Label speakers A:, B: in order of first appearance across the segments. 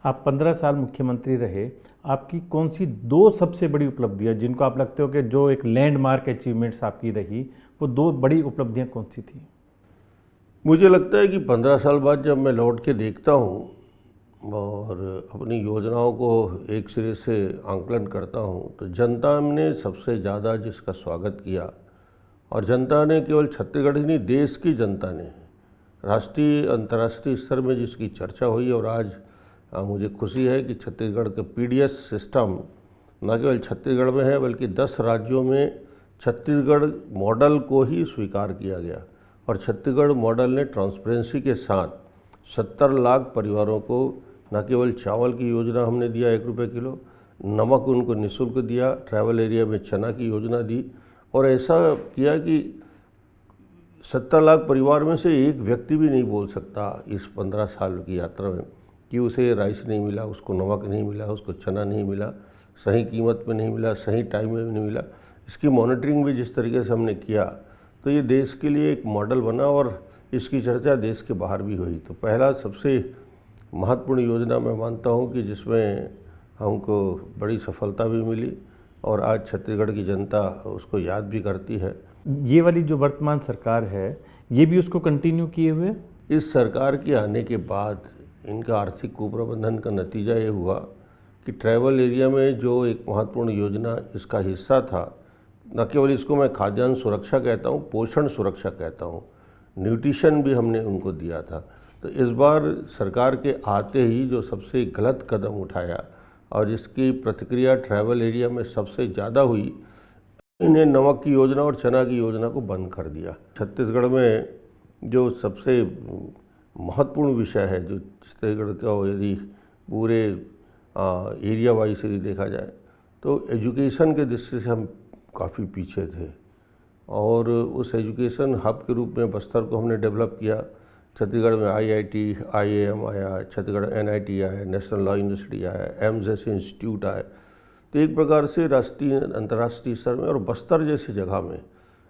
A: आप 15 साल मुख्यमंत्री रहे, आपकी कौन सी दो सबसे बड़ी उपलब्धियां जिनको आप लगते हो कि जो एक लैंडमार्क अचीवमेंट्स आपकी रही, वो दो बड़ी उपलब्धियां कौन सी थी?
B: मुझे लगता है कि 15 साल बाद जब मैं लौट के देखता हूँ और अपनी योजनाओं को एक सिरे से आंकलन करता हूँ, तो जनता ने सबसे ज़्यादा जिसका स्वागत किया, और जनता ने केवल छत्तीसगढ़ ही नहीं, देश की जनता ने राष्ट्रीय अंतर्राष्ट्रीय स्तर में जिसकी चर्चा हुई। और आज मुझे खुशी है कि छत्तीसगढ़ का पीडीएस सिस्टम न केवल छत्तीसगढ़ में है, बल्कि 10 राज्यों में छत्तीसगढ़ मॉडल को ही स्वीकार किया गया। और छत्तीसगढ़ मॉडल ने ट्रांसपेरेंसी के साथ 70 लाख परिवारों को न केवल चावल की योजना हमने दिया 1 रुपये किलो, नमक उनको निःशुल्क दिया, ट्रैवल एरिया में चना की योजना दी, और ऐसा किया कि 70 लाख परिवार में से एक व्यक्ति भी नहीं बोल सकता इस 15 साल की यात्रा में कि उसे राइस नहीं मिला, उसको नमक नहीं मिला, उसको चना नहीं मिला, सही कीमत में नहीं मिला, सही टाइम में नहीं मिला। इसकी मॉनिटरिंग भी जिस तरीके से हमने किया, तो ये देश के लिए एक मॉडल बना और इसकी चर्चा देश के बाहर भी हुई। तो पहला सबसे महत्वपूर्ण योजना मैं मानता हूँ कि जिसमें हमको बड़ी सफलता भी मिली और आज छत्तीसगढ़ की जनता उसको याद भी करती है।
A: ये वाली जो वर्तमान सरकार है, ये भी उसको कंटिन्यू किए हुए?
B: इस सरकार के आने के बाद इनका आर्थिक कुप्रबंधन का नतीजा ये हुआ कि ट्रैवल एरिया में जो एक महत्वपूर्ण योजना इसका हिस्सा था, न केवल इसको मैं खाद्यान्न सुरक्षा कहता हूँ, पोषण सुरक्षा कहता हूँ, न्यूट्रिशन भी हमने उनको दिया था। तो इस बार सरकार के आते ही जो सबसे गलत कदम उठाया और जिसकी प्रतिक्रिया ट्रैवल एरिया में सबसे ज़्यादा हुई, इन्हें नमक की योजना और चना की योजना को बंद कर दिया। छत्तीसगढ़ में जो सबसे महत्वपूर्ण विषय है, जो छत्तीसगढ़ का यदि पूरे एरिया वाइज यदि देखा जाए, तो एजुकेशन के दृष्टि से हम काफ़ी पीछे थे। और उस एजुकेशन हब के रूप में बस्तर को हमने डेवलप किया। छत्तीसगढ़ में आईआईटी, आईएएम आया, छत्तीसगढ़ एनआईटी आया, नेशनल लॉ यूनिवर्सिटी आया, एम्स जैसे इंस्टीट्यूट आए। तो एक प्रकार से राष्ट्रीय अंतर्राष्ट्रीय स्तर में और बस्तर जैसी जगह में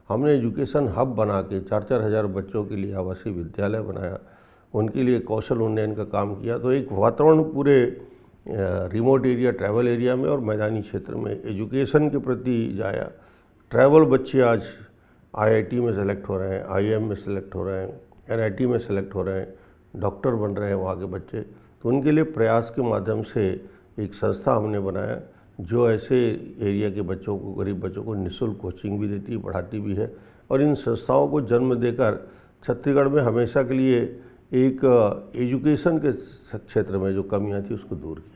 B: हमने एजुकेशन हब बना के 4-4 हज़ार बच्चों के लिए आवासीय विद्यालय बनाया, उनके लिए कौशल उन्नयन का काम किया। तो एक वातावरण पूरे रिमोट एरिया, ट्रैवल एरिया में और मैदानी क्षेत्र में एजुकेशन के प्रति जाया। ट्रैवल बच्चे आज आईआईटी में सेलेक्ट हो रहे हैं, आईएम में सेलेक्ट हो रहे हैं, एनआईटी में सेलेक्ट हो रहे हैं, डॉक्टर बन रहे हैं वहाँ के बच्चे। तो उनके लिए प्रयास के माध्यम से एक संस्था हमने बनाया जो ऐसे एरिया के बच्चों को, गरीब बच्चों को निःशुल्क कोचिंग भी देती है, पढ़ाती भी है। और इन संस्थाओं को जन्म देकर छत्तीसगढ़ में हमेशा के लिए एक एजुकेशन के क्षेत्र में जो कमियां थी उसको दूर किया।